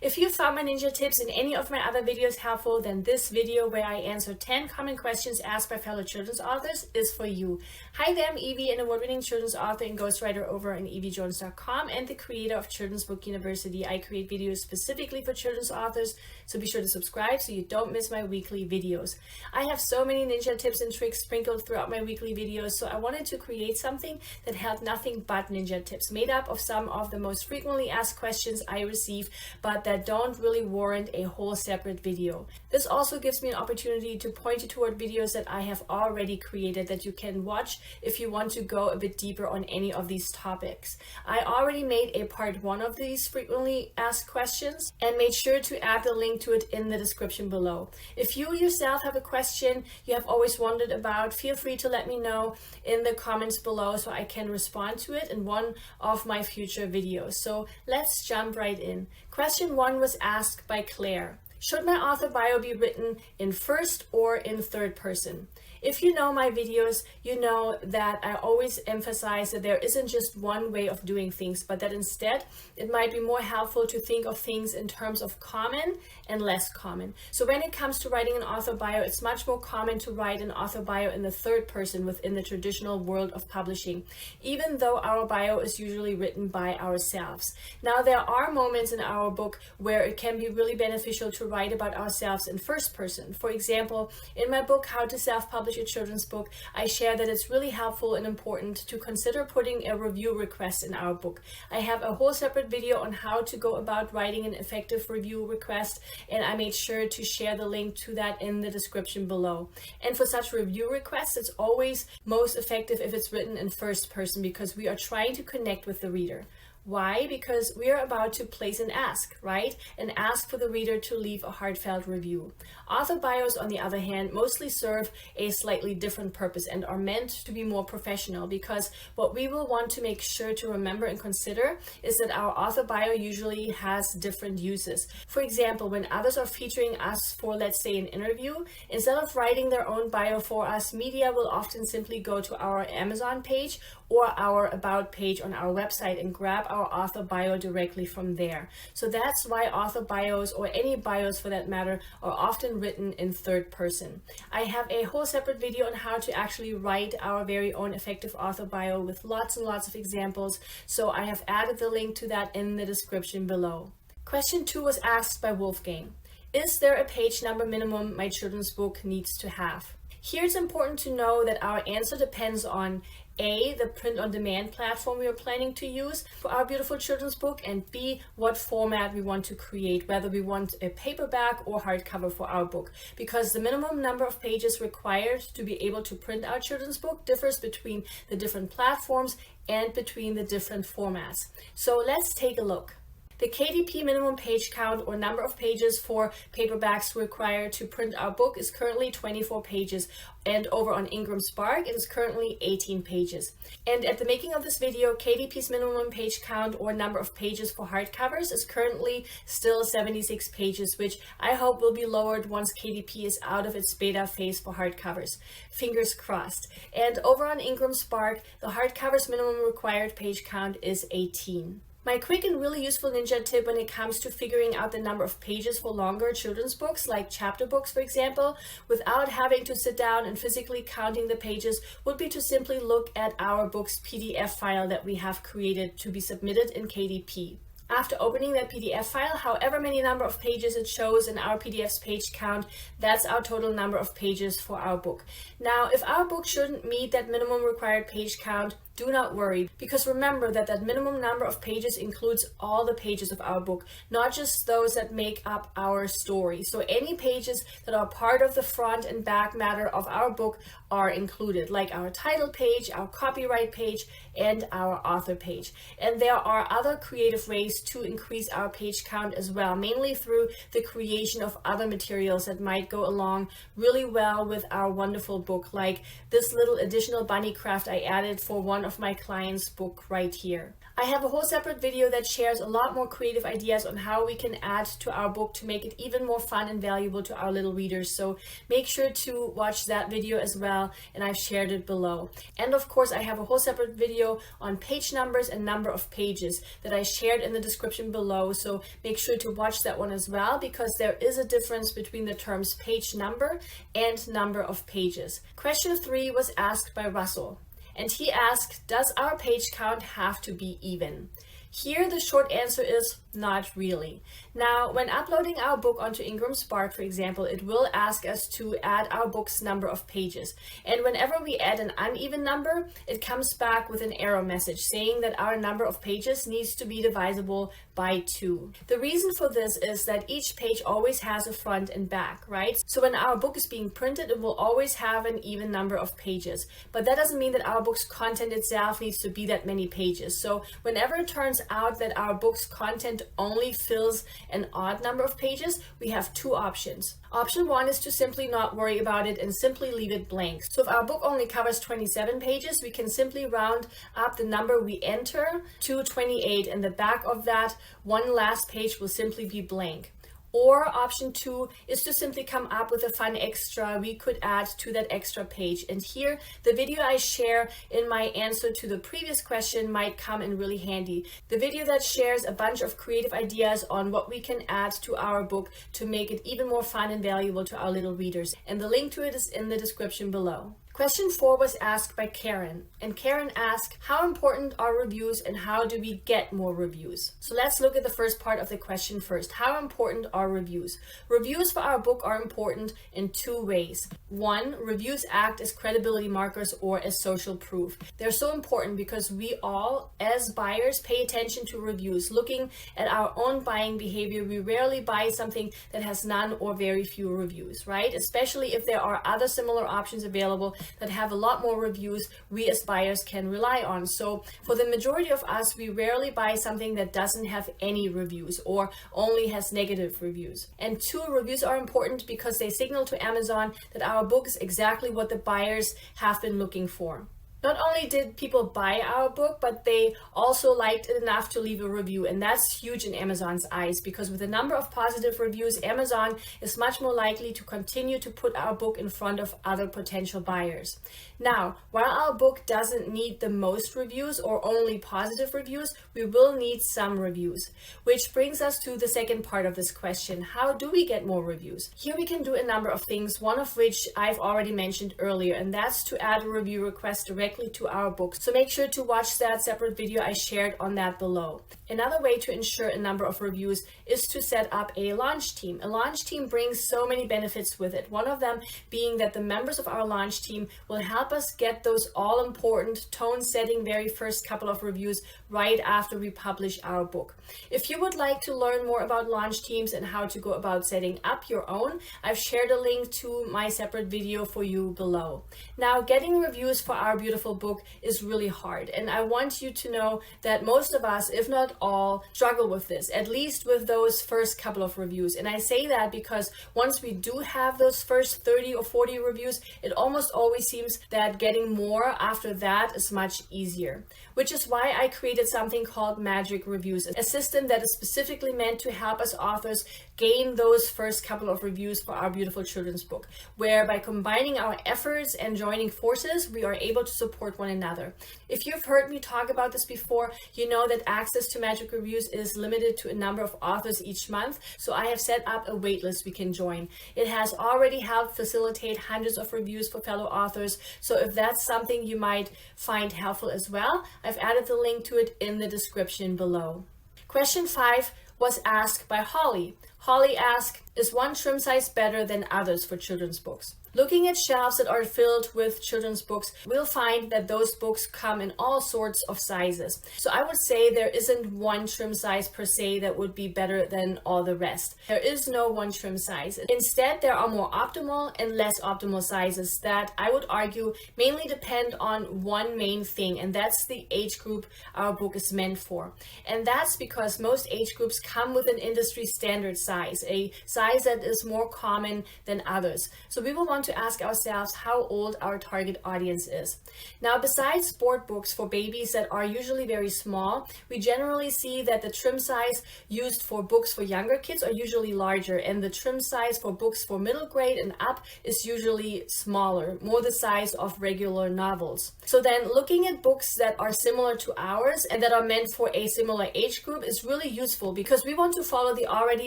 If you found my ninja tips in any of my other videos helpful, then this video where I answer 10 common questions asked by fellow children's authors is for you. Hi there, I'm Eevi, an award-winning children's author and ghostwriter over on eevijones.com and the creator of Children's Book University. I create videos specifically for children's authors, so be sure to subscribe so you don't miss my weekly videos. I have so many ninja tips and tricks sprinkled throughout my weekly videos, so I wanted to create something that held nothing but ninja tips, made up of some of the most frequently asked questions I receive, but that don't really warrant a whole separate video. This also gives me an opportunity to point you toward videos that I have already created that you can watch if you want to go a bit deeper on any of these topics. I already made a part 1 of these frequently asked questions and made sure to add the link to it in the description below. If you yourself have a question you have always wondered about, feel free to let me know in the comments below so I can respond to it in one of my future videos. So let's jump right in. Question 1 was asked by Claire. Should my author bio be written in first or in third person? If you know my videos, you know that I always emphasize that there isn't just one way of doing things, but that instead it might be more helpful to think of things in terms of common and less common. So when it comes to writing an author bio, it's much more common to write an author bio in the third person within the traditional world of publishing, even though our bio is usually written by ourselves. Now, there are moments in our book where it can be really beneficial to write about ourselves in first person. For example, in my book, How to Self-Publish a Children's Book, I share that it's really helpful and important to consider putting a review request in our book. I have a whole separate video on how to go about writing an effective review request, and I made sure to share the link to that in the description below. And for such review requests, it's always most effective if it's written in first person because we are trying to connect with the reader. Why? Because we are about to place an ask, right? An ask for the reader to leave a heartfelt review. Author bios, on the other hand, mostly serve a slightly different purpose and are meant to be more professional, because what we will want to make sure to remember and consider is that our author bio usually has different uses. For example, when others are featuring us for, let's say, an interview, instead of writing their own bio for us, media will often simply go to our Amazon page or our About page on our website and grab our author bio directly from there. So that's why author bios, or any bios for that matter, are often written in third person. I have a whole separate video on how to actually write our very own effective author bio with lots and lots of examples, so I have added the link to that in the description below. Question 2 was asked by Wolfgang. Is there a page number minimum my children's book needs to have? Here it's important to know that our answer depends on A, the print-on-demand platform we are planning to use for our beautiful children's book, and B, what format we want to create, whether we want a paperback or hardcover for our book, because the minimum number of pages required to be able to print our children's book differs between the different platforms and between the different formats. So let's take a look. The KDP minimum page count, or number of pages for paperbacks required to print our book, is currently 24 pages, and over on Ingram Spark it is currently 18 pages. And at the making of this video, KDP's minimum page count, or number of pages for hardcovers, is currently still 76 pages, which I hope will be lowered once KDP is out of its beta phase for hardcovers. Fingers crossed. And over on Ingram Spark, the hardcovers minimum required page count is 18. My quick and really useful ninja tip when it comes to figuring out the number of pages for longer children's books, like chapter books for example, without having to sit down and physically counting the pages, would be to simply look at our book's PDF file that we have created to be submitted in KDP. After opening that PDF file, however many number of pages it shows in our PDF's page count, that's our total number of pages for our book. Now, if our book shouldn't meet that minimum required page count, do not worry, because remember that that minimum number of pages includes all the pages of our book, not just those that make up our story. So any pages that are part of the front and back matter of our book are included, like our title page, our copyright page, and our author page. And there are other creative ways to increase our page count as well, mainly through the creation of other materials that might go along really well with our wonderful book, like this little additional bunny craft I added for one of my clients' book right here. I have a whole separate video that shares a lot more creative ideas on how we can add to our book to make it even more fun and valuable to our little readers, so make sure to watch that video as well well, and I've shared it below. And of course, I have a whole separate video on page numbers and number of pages that I shared in the description below, so make sure to watch that one as well, because there is a difference between the terms page number and number of pages. Question 3 was asked by Russell, and he asked, does our page count have to be even? Here, the short answer is not really. Now, when uploading our book onto Ingram Spark, for example, it will ask us to add our book's number of pages. And whenever we add an uneven number, it comes back with an error message saying that our number of pages needs to be divisible by 2. The reason for this is that each page always has a front and back, right? So when our book is being printed, it will always have an even number of pages. But that doesn't mean that our book's content itself needs to be that many pages. So whenever it turns out that our book's content only fills an odd number of pages, we have 2 options. Option 1 is to simply not worry about it and simply leave it blank. So if our book only covers 27 pages, we can simply round up the number we enter to 28, and the back of that one last page will simply be blank. Or option 2 is to simply come up with a fun extra we could add to that extra page. And here, the video I share in my answer to the previous question might come in really handy. The video that shares a bunch of creative ideas on what we can add to our book to make it even more fun and valuable to our little readers. And the link to it is in the description below. Question 4 was asked by Karen, and Karen asked, how important are reviews and how do we get more reviews? So let's look at the first part of the question first. How important are reviews? Reviews for our book are important in 2 ways. 1, reviews act as credibility markers or as social proof. They're so important because we all, as buyers, pay attention to reviews. Looking at our own buying behavior, we rarely buy something that has none or very few reviews, right? Especially if there are other similar options available that have a lot more reviews we as buyers can rely on. So for the majority of us, we rarely buy something that doesn't have any reviews or only has negative reviews. And 2, reviews are important because they signal to Amazon that our book is exactly what the buyers have been looking for. Not only did people buy our book, but they also liked it enough to leave a review. And that's huge in Amazon's eyes, because with a number of positive reviews, Amazon is much more likely to continue to put our book in front of other potential buyers. Now, while our book doesn't need the most reviews or only positive reviews, we will need some reviews. Which brings us to the second part of this question. How do we get more reviews? Here we can do a number of things, one of which I've already mentioned earlier, and that's to add a review request directly to our book. So make sure to watch that separate video I shared on that below. Another way to ensure a number of reviews is to set up a launch team. A launch team brings so many benefits with it. One of them being that the members of our launch team will help us get those all-important tone-setting very first couple of reviews right after we publish our book. If you would like to learn more about launch teams and how to go about setting up your own, I've shared a link to my separate video for you below. Now, getting reviews for our beautiful book is really hard, and I want you to know that most of us, if not all, struggle with this, at least with those first couple of reviews. And I say that because once we do have those first 30 or 40 reviews, it almost always seems that getting more after that is much easier. Which is why I created something called Magic Reviews, a system that is specifically meant to help us authors gain those first couple of reviews for our beautiful children's book, where by combining our efforts and joining forces, we are able to support one another. If you've heard me talk about this before, you know that access to Magic Reviews is limited to a number of authors each month, so I have set up a waitlist we can join. It has already helped facilitate hundreds of reviews for fellow authors, so if that's something you might find helpful as well, I've added the link to it in the description below. Question 5 was asked by Holly. Holly asked, is one trim size better than others for children's books? Looking at shelves that are filled with children's books, we'll find that those books come in all sorts of sizes. So I would say there isn't one trim size per se that would be better than all the rest. There is no one trim size. Instead, there are more optimal and less optimal sizes that I would argue mainly depend on one main thing, and that's the age group our book is meant for. And that's because most age groups come with an industry standard size. size, a size that is more common than others. So we will want to ask ourselves how old our target audience is. Now, besides board books for babies that are usually very small, we generally see that the trim size used for books for younger kids are usually larger, and the trim size for books for middle grade and up is usually smaller, more the size of regular novels. So then looking at books that are similar to ours and that are meant for a similar age group is really useful, because we want to follow the already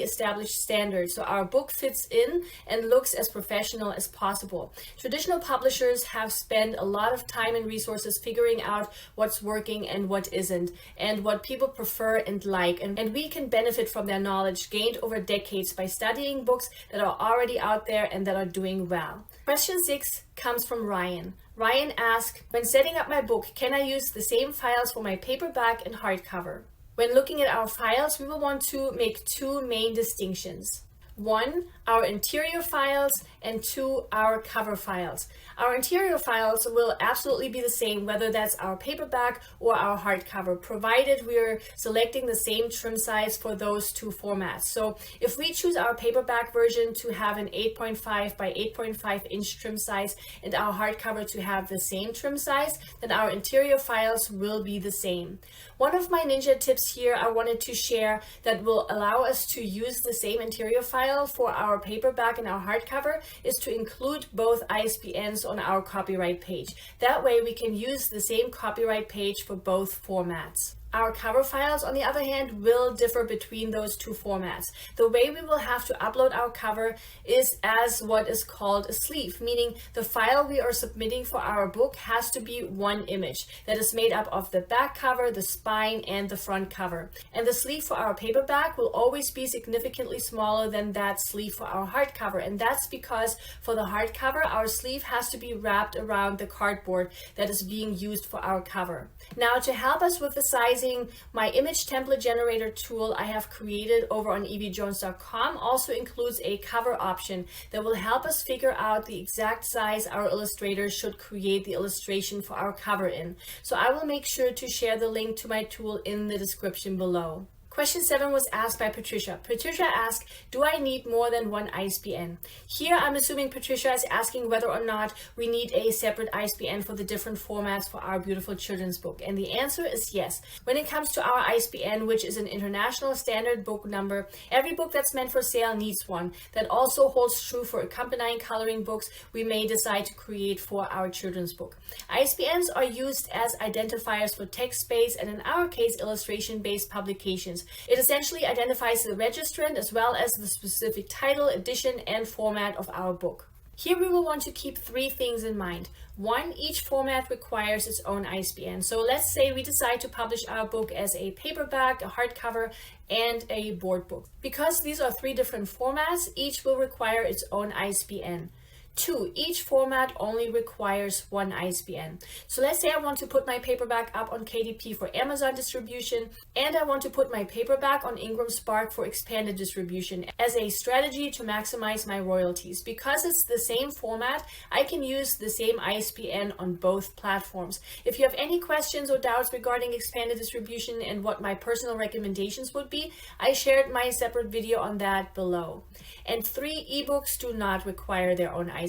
established standards so our book fits in and looks as professional as possible. Traditional publishers have spent a lot of time and resources figuring out what's working and what isn't, and what people prefer and like, and we can benefit from their knowledge gained over decades by studying books that are already out there and that are doing well. Question 6 comes from Ryan. Ryan asked, when setting up my book, can I use the same files for my paperback and hardcover? When looking at our files, we will want to make two main distinctions. 1, our interior files, and 2, our cover files. Our interior files will absolutely be the same whether that's our paperback or our hardcover, provided we're selecting the same trim size for those two formats. So if we choose our paperback version to have an 8.5 by 8.5 inch trim size and our hardcover to have the same trim size, then our interior files will be the same. One of my ninja tips here I wanted to share that will allow us to use the same interior file for our paperback and our hardcover is to include both ISBNs on our copyright page. That way we can use the same copyright page for both formats. Our cover files, on the other hand, will differ between those two formats. The way we will have to upload our cover is as what is called a sleeve, meaning the file we are submitting for our book has to be one image that is made up of the back cover, the spine, and the front cover. And the sleeve for our paperback will always be significantly smaller than that sleeve for our hardcover. And that's because for the hardcover, our sleeve has to be wrapped around the cardboard that is being used for our cover. Now, to help us with the sizing, my image template generator tool I have created over on eevijones.com also includes a cover option that will help us figure out the exact size our illustrators should create the illustration for our cover in. So I will make sure to share the link to my tool in the description below. Question 7 was asked by Patricia. Patricia asked, do I need more than one ISBN? Here I'm assuming Patricia is asking whether or not we need a separate ISBN for the different formats for our beautiful children's book. And the answer is yes. When it comes to our ISBN, which is an international standard book number, every book that's meant for sale needs one. That also holds true for accompanying coloring books we may decide to create for our children's book. ISBNs are used as identifiers for text-based and in our case illustration-based publications. It essentially identifies the registrant as well as the specific title, edition, and format of our book. Here we will want to keep 3 things in mind. 1, each format requires its own ISBN. So let's say we decide to publish our book as a paperback, a hardcover, and a board book. Because these are 3 different formats, each will require its own ISBN. 2, each format only requires one ISBN. So let's say I want to put my paperback up on KDP for Amazon distribution, and I want to put my paperback on Ingram Spark for expanded distribution as a strategy to maximize my royalties. Because it's the same format, I can use the same ISBN on both platforms. If you have any questions or doubts regarding expanded distribution and what my personal recommendations would be, I shared my separate video on that below. And 3, ebooks do not require their own ISBN.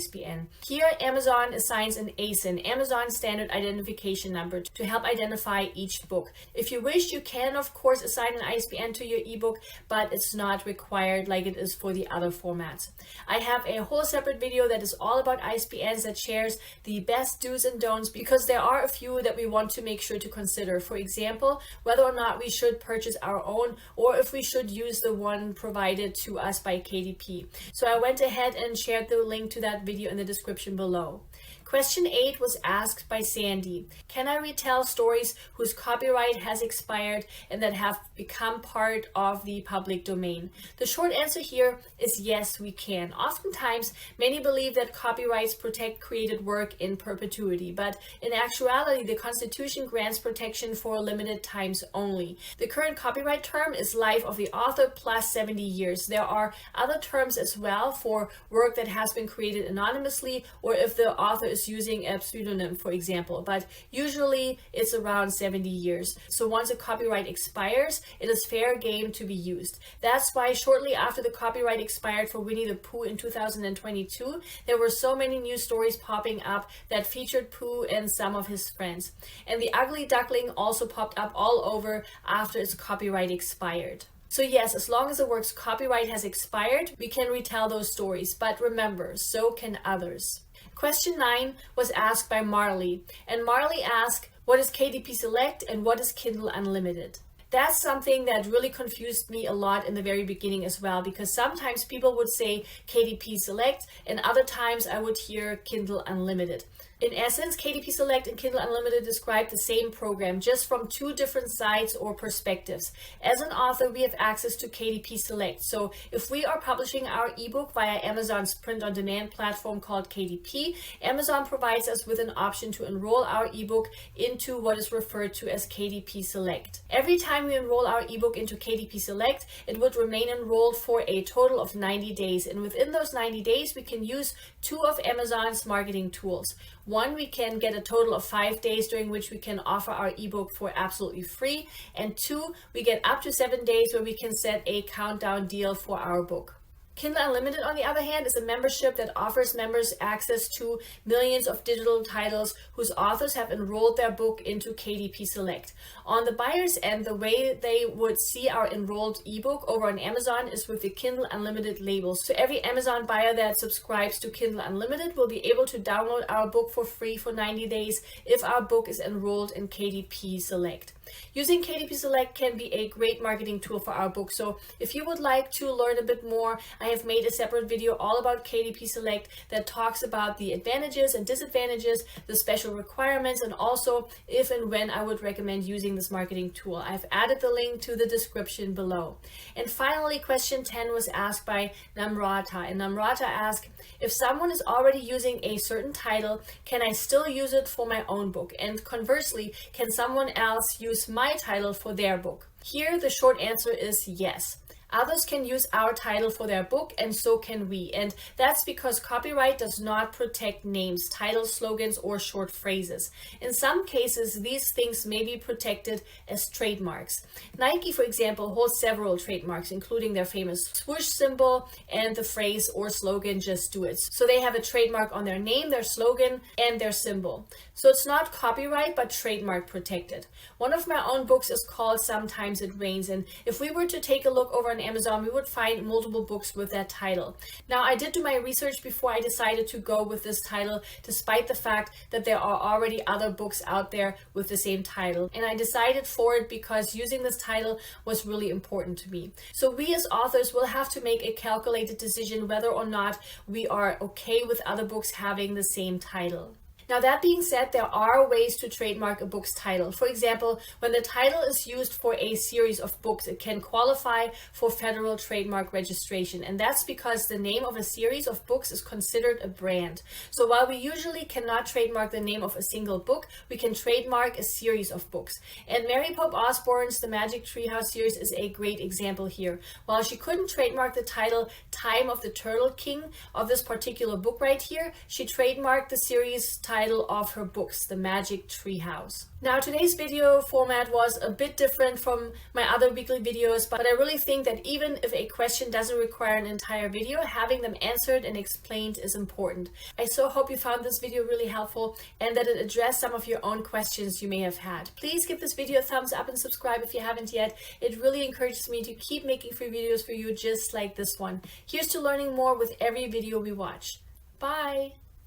Here, Amazon assigns an ASIN, Amazon Standard Identification Number, to help identify each book. If you wish, you can, of course, assign an ISBN to your ebook, but it's not required like it is for the other formats. I have a whole separate video that is all about ISBNs that shares the best do's and don'ts, because there are a few that we want to make sure to consider. For example, whether or not we should purchase our own or if we should use the one provided to us by KDP. So I went ahead and shared the link to that video in the description below. Question 8 was asked by Sandy. Can I retell stories whose copyright has expired and that have become part of the public domain? The short answer here is yes, we can. Oftentimes, many believe that copyrights protect created work in perpetuity, but in actuality, the Constitution grants protection for limited times only. The current copyright term is life of the author plus 70 years. There are other terms as well for work that has been created in anonymously or if the author is using a pseudonym, for example. But usually it's around 70 years. So once a copyright expires, it is fair game to be used. That's why shortly after the copyright expired for Winnie the Pooh in 2022, there were so many news stories popping up that featured Pooh and some of his friends. And the Ugly Duckling also popped up all over after its copyright expired. So yes, as long as the work's copyright has expired, we can retell those stories. But remember, so can others. Question 9 was asked by Marley. And Marley asked, what is KDP Select and what is Kindle Unlimited? That's something that really confused me a lot in the very beginning as well, because sometimes people would say KDP Select and other times I would hear Kindle Unlimited. In essence, KDP Select and Kindle Unlimited describe the same program, just from two different sides or perspectives. As an author, we have access to KDP Select. So if we are publishing our ebook via Amazon's print-on-demand platform called KDP, Amazon provides us with an option to enroll our ebook into what is referred to as KDP Select. Every time we enroll our ebook into KDP Select, it would remain enrolled for a total of 90 days. And within those 90 days, we can use two of Amazon's marketing tools. One, we can get a total of 5 days during which we can offer our ebook for absolutely free. And two, we get up to 7 days where we can set a countdown deal for our book. Kindle Unlimited, on the other hand, is a membership that offers members access to millions of digital titles whose authors have enrolled their book into KDP Select. On the buyer's end, the way they would see our enrolled ebook over on Amazon is with the Kindle Unlimited label. So every Amazon buyer that subscribes to Kindle Unlimited will be able to download our book for free for 90 days if our book is enrolled in KDP Select. Using KDP Select can be a great marketing tool for our book. So if you would like to learn a bit more, I have made a separate video all about KDP Select that talks about the advantages and disadvantages, the special requirements, and also if and when I would recommend using this marketing tool. I've added the link to the description below. And finally, question 10 was asked by Namrata. And Namrata asked, if someone is already using a certain title, can I still use it for my own book? And conversely, can someone else use my title for their book? Here, the short answer is yes. Others can use our title for their book, and so can we. And that's because copyright does not protect names, titles, slogans, or short phrases. In some cases, these things may be protected as trademarks. Nike, for example, holds several trademarks, including their famous swoosh symbol and the phrase or slogan, "Just do it." So they have a trademark on their name, their slogan, and their symbol. So it's not copyright, but trademark protected. One of my own books is called Sometimes It Rains, and if we were to take a look over on Amazon, we would find multiple books with that title. Now, I did do my research before I decided to go with this title, despite the fact that there are already other books out there with the same title. And I decided for it because using this title was really important to me. So we as authors will have to make a calculated decision whether or not we are okay with other books having the same title. Now, that being said, there are ways to trademark a book's title. For example, when the title is used for a series of books, it can qualify for federal trademark registration. And that's because the name of a series of books is considered a brand. So while we usually cannot trademark the name of a single book, we can trademark a series of books. And Mary Pope Osborne's The Magic Treehouse series is a great example here. While she couldn't trademark the title Time of the Turtle King of this particular book right here, she trademarked the series title of her books, The Magic Treehouse. Now, today's video format was a bit different from my other weekly videos, but I really think that even if a question doesn't require an entire video, having them answered and explained is important. I so hope you found this video really helpful and that it addressed some of your own questions you may have had. Please give this video a thumbs up and subscribe if you haven't yet. It really encourages me to keep making free videos for you just like this one. Here's to learning more with every video we watch. Bye!